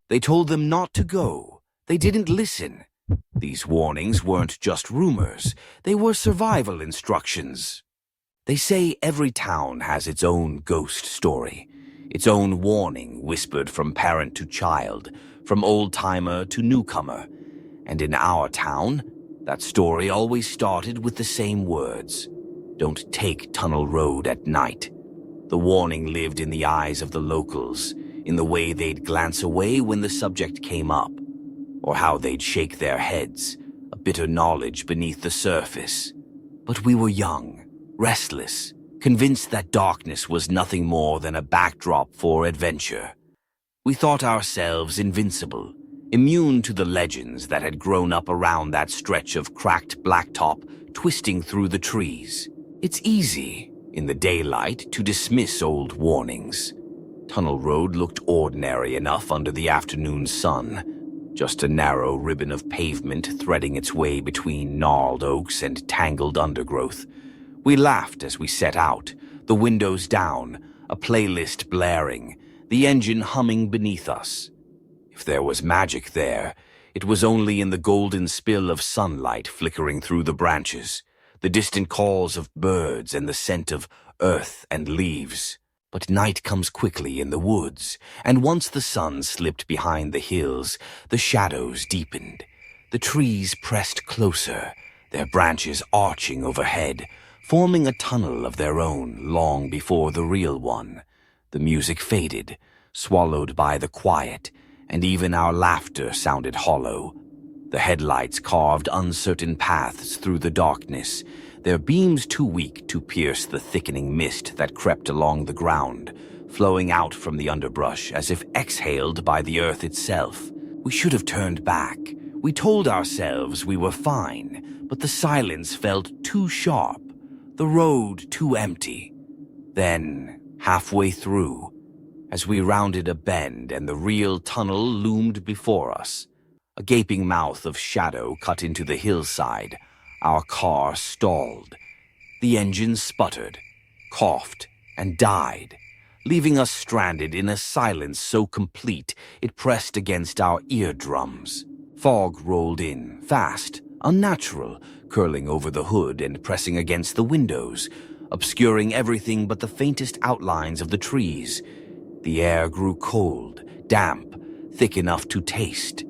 They told them not to go. They didn't listen. These warnings weren't just rumors. They were survival instructions. They say every town has its own ghost story, its own warning whispered from parent to child, from old-timer to newcomer. And in our town, that story always started with the same words: "Don't take Tunnel Road at night." The warning lived in the eyes of the locals, in the way they'd glance away when the subject came up, or how they'd shake their heads, a bitter knowledge beneath the surface. But we were young, restless, convinced that darkness was nothing more than a backdrop for adventure. We thought ourselves invincible, immune to the legends that had grown up around that stretch of cracked blacktop twisting through the trees. It's easy, in the daylight, to dismiss old warnings. Tunnel Road looked ordinary enough under the afternoon sun, just a narrow ribbon of pavement threading its way between gnarled oaks and tangled undergrowth. We laughed as we set out, the windows down, a playlist blaring, the engine humming beneath us. If there was magic there, it was only in the golden spill of sunlight flickering through the branches, the distant calls of birds and the scent of earth and leaves. But night comes quickly in the woods, and once the sun slipped behind the hills, the shadows deepened. The trees pressed closer, their branches arching overhead, forming a tunnel of their own long before the real one. The music faded, swallowed by the quiet, and even our laughter sounded hollow. The headlights carved uncertain paths through the darkness, their beams too weak to pierce the thickening mist that crept along the ground, flowing out from the underbrush as if exhaled by the earth itself. We should have turned back. We told ourselves we were fine, but the silence felt too sharp, the road too empty. Then, halfway through, as we rounded a bend and the real tunnel loomed before us, a gaping mouth of shadow cut into the hillside, our car stalled. The engine sputtered, coughed, and died, leaving us stranded in a silence so complete it pressed against our eardrums. Fog rolled in, fast, unnatural, curling over the hood and pressing against the windows, obscuring everything but the faintest outlines of the trees. The air grew cold, damp, thick enough to taste.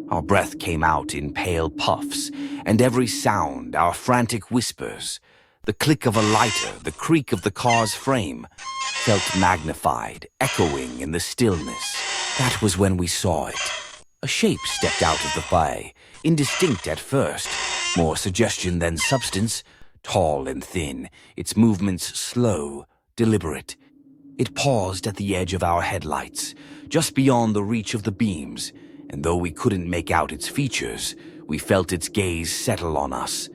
Our breath came out in pale puffs, and every sound, our frantic whispers, the click of a lighter, the creak of the car's frame, felt magnified, echoing in the stillness. That was when we saw it. A shape stepped out of the fray, indistinct at first, more suggestion than substance, tall and thin, its movements slow, deliberate. It paused at the edge of our headlights, just beyond the reach of the beams, and though we couldn't make out its features, we felt its gaze settle on us.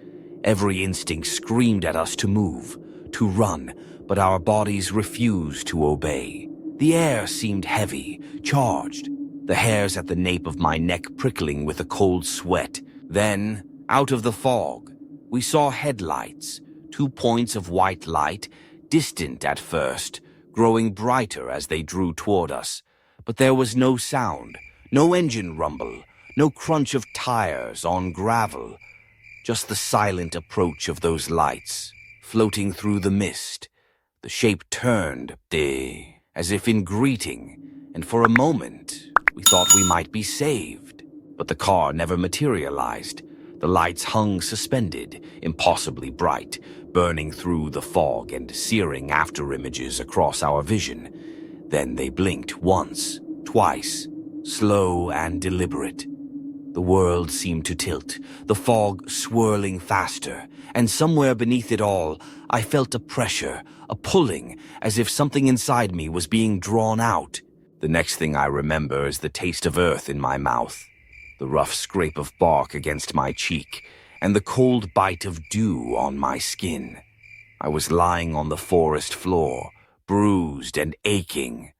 Every instinct screamed at us to move, to run, but our bodies refused to obey. The air seemed heavy, charged, the hairs at the nape of my neck prickling with a cold sweat. Then, out of the fog, we saw headlights, 2 points of white light, distant at first, growing brighter as they drew toward us. But there was no sound, no engine rumble, no crunch of tires on gravel, just the silent approach of those lights, floating through the mist. The shape turned, as if in greeting, and for a moment we thought we might be saved. But the car never materialized. The lights hung suspended, impossibly bright, burning through the fog and searing afterimages across our vision. Then they blinked once, twice, slow and deliberate. The world seemed to tilt, the fog swirling faster, and somewhere beneath it all, I felt a pressure, a pulling, as if something inside me was being drawn out. The next thing I remember is the taste of earth in my mouth, the rough scrape of bark against my cheek, and the cold bite of dew on my skin. I was lying on the forest floor, bruised and aching,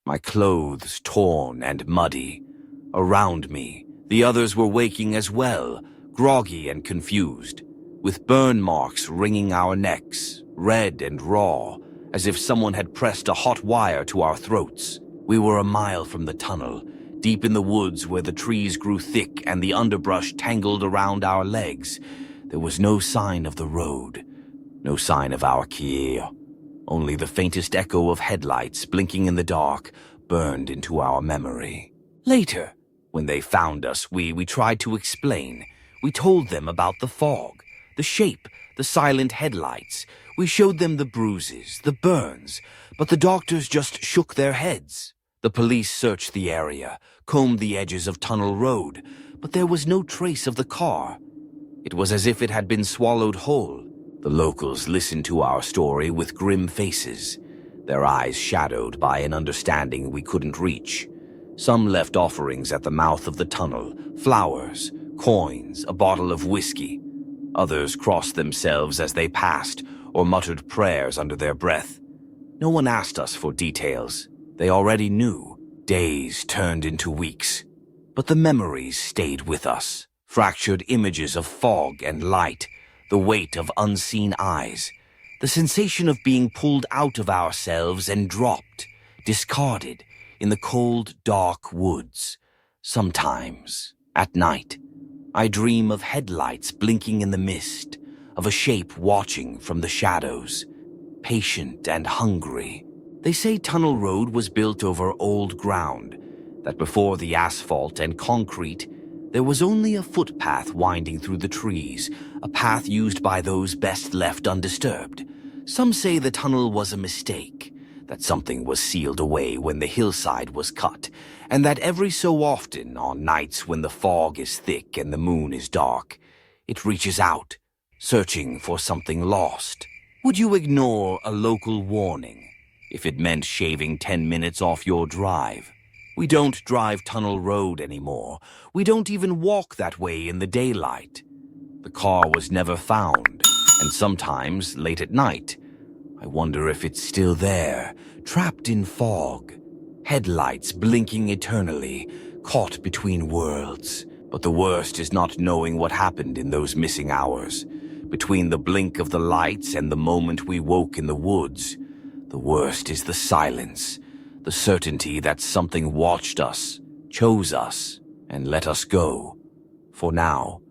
my clothes torn and muddy. Around me, the others were waking as well, groggy and confused, with burn marks wringing our necks, red and raw, as if someone had pressed a hot wire to our throats. We were a mile from the tunnel, Deep in the woods where the trees grew thick and the underbrush tangled around our legs, there was no sign of the road, no sign of our Kieo. Only the faintest echo of headlights blinking in the dark burned into our memory. Later, when they found us, we tried to explain. We told them about the fog, the shape, the silent headlights. We showed them the bruises, the burns, but the doctors just shook their heads. The police searched the area, combed the edges of Tunnel Road, but there was no trace of the car. It was as if it had been swallowed whole. The locals listened to our story with grim faces, their eyes shadowed by an understanding we couldn't reach. Some left offerings at the mouth of the tunnel, flowers, coins, a bottle of whiskey. Others crossed themselves as they passed or muttered prayers under their breath. No one asked us for details. They already knew. Days turned into weeks. But the memories stayed with us. Fractured images of fog and light, the weight of unseen eyes, the sensation of being pulled out of ourselves and dropped, discarded, in the cold, dark woods. Sometimes, at night, I dream of headlights blinking in the mist, of a shape watching from the shadows, patient and hungry. They say Tunnel Road was built over old ground, that before the asphalt and concrete, there was only a footpath winding through the trees, a path used by those best left undisturbed. Some say the tunnel was a mistake, that something was sealed away when the hillside was cut, and that every so often, on nights when the fog is thick and the moon is dark, it reaches out, searching for something lost. Would you ignore a local warning if it meant shaving 10 minutes off your drive? We don't drive Tunnel Road anymore. We don't even walk that way in the daylight. The car was never found, and sometimes, late at night, I wonder if it's still there, trapped in fog. Headlights blinking eternally, caught between worlds. But the worst is not knowing what happened in those missing hours. Between the blink of the lights and the moment we woke in the woods, the worst is the silence. The certainty that something watched us, chose us, and let us go. For now,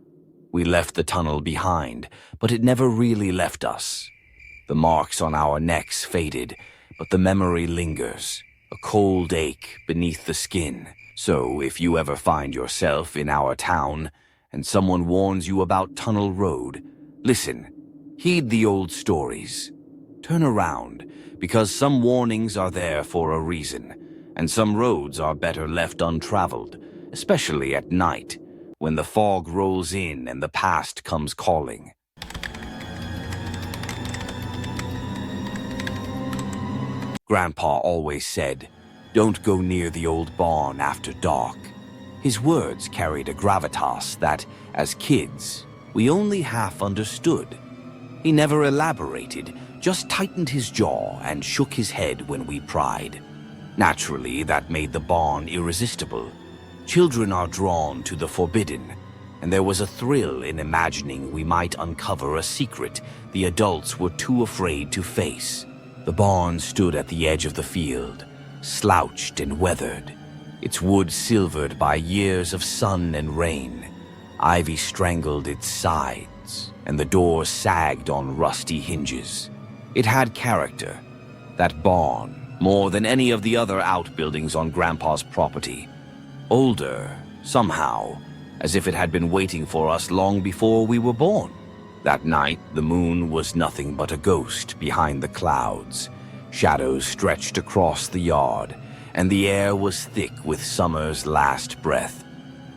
we left the tunnel behind, but it never really left us. The marks on our necks faded, but the memory lingers, a cold ache beneath the skin. So if you ever find yourself in our town, and someone warns you about Tunnel Road, listen, heed the old stories. Turn around, because some warnings are there for a reason, and some roads are better left untraveled, especially at night, when the fog rolls in and the past comes calling. Grandpa always said, "Don't go near the old barn after dark." His words carried a gravitas that, as kids, we only half understood. He never elaborated, just tightened his jaw and shook his head when we pried. Naturally, that made the barn irresistible. Children are drawn to the forbidden, and there was a thrill in imagining we might uncover a secret the adults were too afraid to face. The barn stood at the edge of the field, slouched and weathered, its wood silvered by years of sun and rain. Ivy strangled its sides, and the door sagged on rusty hinges. It had character, that barn, more than any of the other outbuildings on Grandpa's property. Older, somehow, as if it had been waiting for us long before we were born. That night, the moon was nothing but a ghost behind the clouds. Shadows stretched across the yard, and the air was thick with summer's last breath.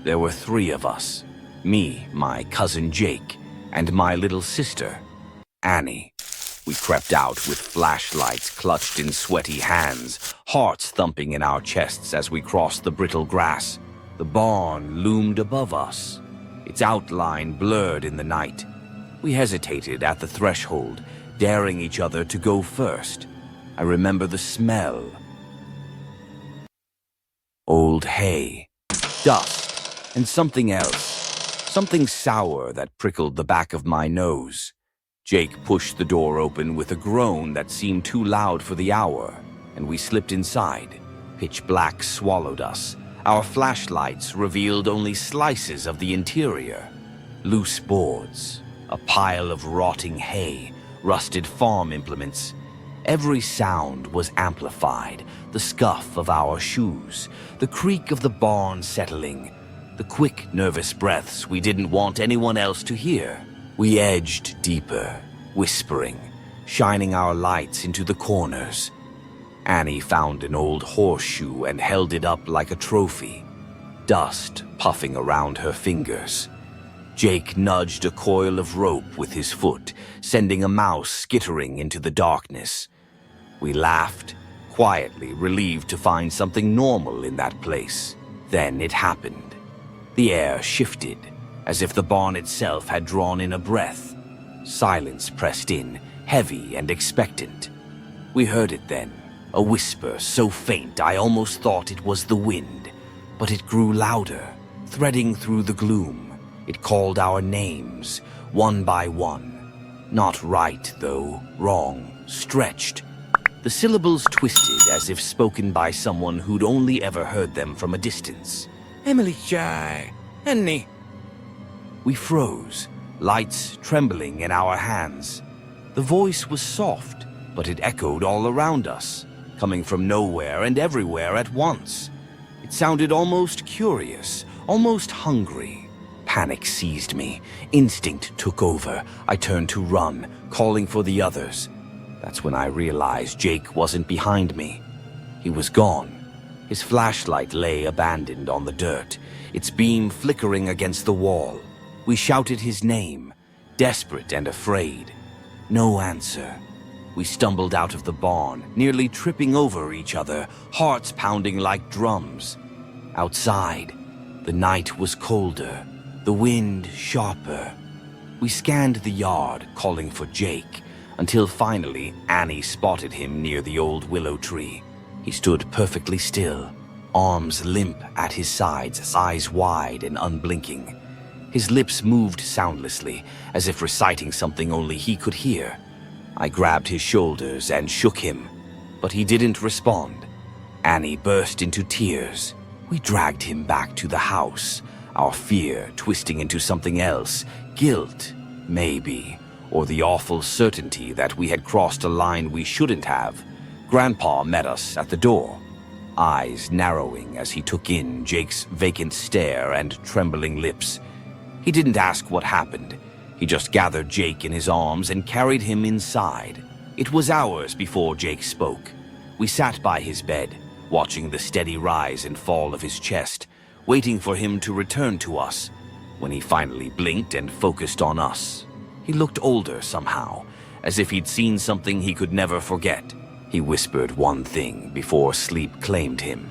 There were 3 of us, me, my cousin Jake, and my little sister, Annie. We crept out with flashlights clutched in sweaty hands, hearts thumping in our chests as we crossed the brittle grass. The barn loomed above us, its outline blurred in the night. We hesitated at the threshold, daring each other to go first. I remember the smell. Old hay, dust, and something else. Something sour that prickled the back of my nose. Jake pushed the door open with a groan that seemed too loud for the hour, and we slipped inside. Pitch black swallowed us, Our flashlights revealed only slices of the interior. Loose boards, a pile of rotting hay, rusted farm implements. Every sound was amplified, the scuff of our shoes, the creak of the barn settling, the quick, nervous breaths we didn't want anyone else to hear. We edged deeper, whispering, shining our lights into the corners. Annie found an old horseshoe and held it up like a trophy, dust puffing around her fingers. Jake nudged a coil of rope with his foot, sending a mouse skittering into the darkness. We laughed, quietly relieved to find something normal in that place. Then it happened. The air shifted, as if the barn itself had drawn in a breath. Silence pressed in, heavy and expectant. We heard it then, a whisper so faint I almost thought it was the wind. But it grew louder, threading through the gloom. It called our names, one by one. Not right, though, wrong, stretched. The syllables twisted as if spoken by someone who'd only ever heard them from a distance. Emily Chai, Annie. We froze, lights trembling in our hands. The voice was soft, but it echoed all around us, coming from nowhere and everywhere at once. It sounded almost curious, almost hungry. Panic seized me. Instinct took over. I turned to run, calling for the others. That's when I realized Jake wasn't behind me. He was gone. His flashlight lay abandoned on the dirt, its beam flickering against the wall. We shouted his name, desperate and afraid. No answer. We stumbled out of the barn, nearly tripping over each other, hearts pounding like drums. Outside, the night was colder, the wind sharper. We scanned the yard, calling for Jake, until finally Annie spotted him near the old willow tree. He stood perfectly still, arms limp at his sides, eyes wide and unblinking. His lips moved soundlessly, as if reciting something only he could hear. I grabbed his shoulders and shook him, but he didn't respond. Annie burst into tears. We dragged him back to the house, our fear twisting into something else, guilt, maybe, or the awful certainty that we had crossed a line we shouldn't have. Grandpa met us at the door, eyes narrowing as he took in Jake's vacant stare and trembling lips. He didn't ask what happened. He just gathered Jake in his arms and carried him inside. It was hours before Jake spoke. We sat by his bed, watching the steady rise and fall of his chest, waiting for him to return to us. When he finally blinked and focused on us, he looked older somehow, as if he'd seen something he could never forget. He whispered one thing before sleep claimed him.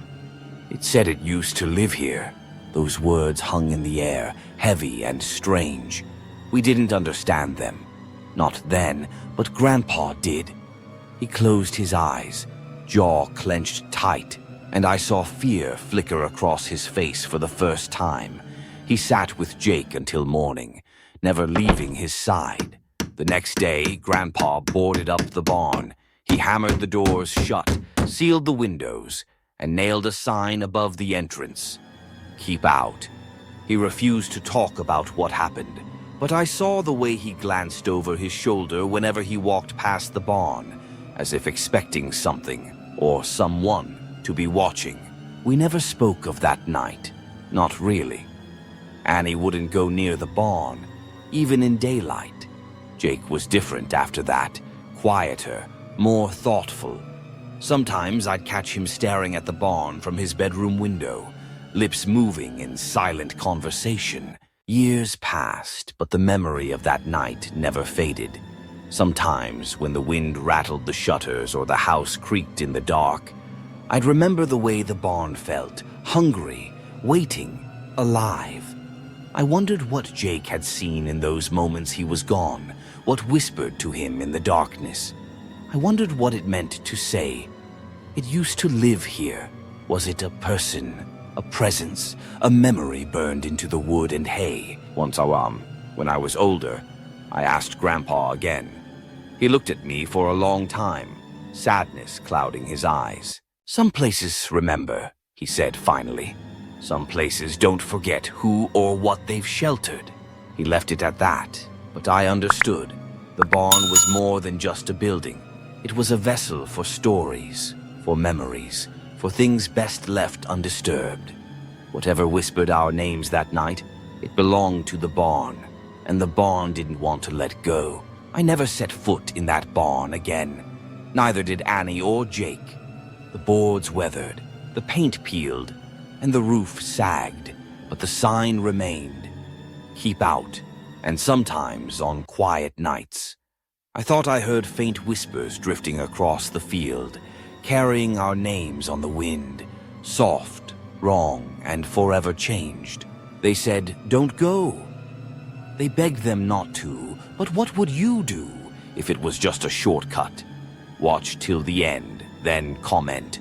It said it used to live here. Those words hung in the air, heavy and strange. We didn't understand them. Not then, but Grandpa did. He closed his eyes, jaw clenched tight, and I saw fear flicker across his face for the first time. He sat with Jake until morning, never leaving his side. The next day, Grandpa boarded up the barn. He hammered the doors shut, sealed the windows, and nailed a sign above the entrance. Keep out. He refused to talk about what happened, but I saw the way he glanced over his shoulder whenever he walked past the barn, as if expecting something, or someone, to be watching. We never spoke of that night. Not really. Annie wouldn't go near the barn, even in daylight. Jake was different after that, quieter, more thoughtful. Sometimes I'd catch him staring at the barn from his bedroom window, lips moving in silent conversation. Years passed, but the memory of that night never faded. Sometimes, when the wind rattled the shutters or the house creaked in the dark, I'd remember the way the barn felt, hungry, waiting, alive. I wondered what Jake had seen in those moments he was gone, what whispered to him in the darkness. I wondered what it meant to say, "It used to live here." Was it a person, a presence, a memory burned into the wood and hay? Once, when I was older, I asked Grandpa again. He looked at me for a long time, sadness clouding his eyes. "Some places remember," he said finally. Some places don't forget who or what they've sheltered. He left it at that, but I understood. The barn was more than just a building. It was a vessel for stories, for memories, for things best left undisturbed. Whatever whispered our names that night, it belonged to the barn, and the barn didn't want to let go. I never set foot in that barn again. Neither did Annie or Jake. The boards weathered, the paint peeled, and the roof sagged, but the sign remained. Keep out, and sometimes on quiet nights. I thought I heard faint whispers drifting across the field, carrying our names on the wind, soft, wrong, and forever changed. They said, "Don't go." They begged them not to, but what would you do if it was just a shortcut? Watch till the end, then comment.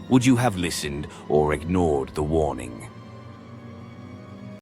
Would you have listened or ignored the warning?